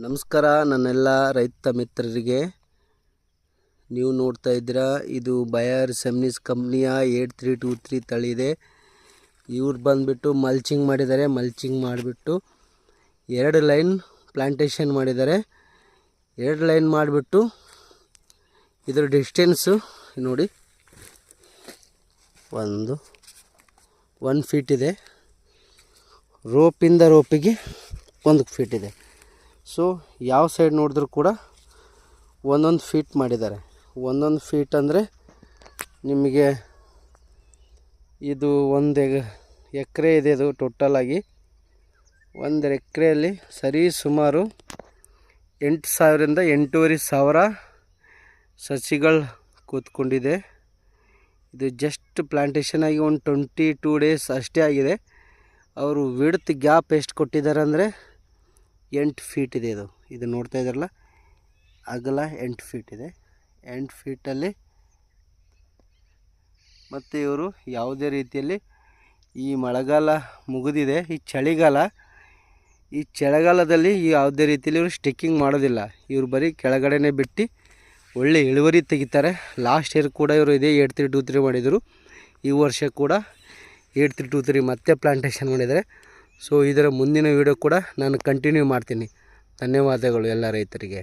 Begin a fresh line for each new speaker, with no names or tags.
ನಮಸ್ಕಾರ ನನ್ನೆಲ್ಲ ರೈತ ಮಿತ್ರರಿಗೆ. ನೀವು ನೋಡ್ತಾ ಇದ್ದೀರಾ, ಇದು ಬಯರ್ ಸೆಮಿನಿಸ್ ಕಂಪ್ನಿಯ 8323 ತಳಿ ಇದೆ. ಇವ್ರು ಬಂದುಬಿಟ್ಟು ಮಲ್ಚಿಂಗ್ ಮಾಡಿದ್ದಾರೆ. ಮಲ್ಚಿಂಗ್ ಮಾಡಿಬಿಟ್ಟು 2 ಲೈನ್ ಪ್ಲಾಂಟೇಶನ್ ಮಾಡಿದ್ದಾರೆ. 2 ಲೈನ್ ಮಾಡಿಬಿಟ್ಟು ಇದರ ಡಿಸ್ಟೆನ್ಸು ನೋಡಿ, 1 ಫೀಟ್ ಇದೆ. ರೋಪಿಂದ ರೋಪಿಗೆ 1 ಫೀಟ್ ಇದೆ. ಸೊ ಯಾವ ಸೈಡ್ ನೋಡಿದ್ರೂ ಕೂಡ 1 ಫೀಟ್ ಮಾಡಿದ್ದಾರೆ. 1 ಫೀಟ್ ಅಂದರೆ ನಿಮಗೆ ಇದು 1 ಎಕರೆ ಇದೆ. ಇದು ಟೋಟಲಾಗಿ 1 ಎಕರೆಯಲ್ಲಿ ಸರಿ ಸುಮಾರು 8,000 ರಿಂದ 8,500 ಸಸಿಗಳು ಕೂತ್ಕೊಂಡಿದೆ. ಇದು ಜಸ್ಟ್ ಪ್ಲಾಂಟೇಶನ್ ಆಗಿ ಒಂದು 22 ಡೇಸ್ ಅಷ್ಟೇ ಆಗಿದೆ. ಅವರು ವಿಡ್ತ್ ಗ್ಯಾಪ್ ಎಷ್ಟು ಕೊಟ್ಟಿದ್ದಾರೆ ಅಂದರೆ 8 ಫೀಟ್ ಇದೆ. ಇದು ನೋಡ್ತಾ ಇದ್ದಾರಲ್ಲ, ಅಗಲ 8 ಫೀಟ್ ಇದೆ. 8 ಫೀಟಲ್ಲಿ ಮತ್ತು ಇವರು ಯಾವುದೇ ರೀತಿಯಲ್ಲಿ ಈ ಮಳೆಗಾಲ ಮುಗಿದಿದೆ, ಈ ಚಳಿಗಾಲದಲ್ಲಿ ಯಾವುದೇ ರೀತಿಯಲ್ಲಿ ಇವರು ಸ್ಟಿಕ್ಕಿಂಗ್ ಮಾಡೋದಿಲ್ಲ. ಇವರು ಬರೀ ಕೆಳಗಡೆನೇ ಬಿಟ್ಟು ಒಳ್ಳೆ ಇಳುವರಿ ತೆಗಿತಾರೆ. ಲಾಸ್ಟ್ ಇಯರ್ ಕೂಡ ಇವರು ಇದೇ 8323 ಮಾಡಿದರು. ಈ ವರ್ಷ ಕೂಡ 8323 ಮತ್ತೆ ಪ್ಲಾಂಟೇಶನ್ ಮಾಡಿದ್ದಾರೆ. ಸೊ ಇದರ ಮುಂದಿನ ವಿಡಿಯೋ ಕೂಡ ನಾನು ಕಂಟಿನ್ಯೂ ಮಾಡ್ತೀನಿ. ಧನ್ಯವಾದಗಳು ಎಲ್ಲ ರೈತರಿಗೆ.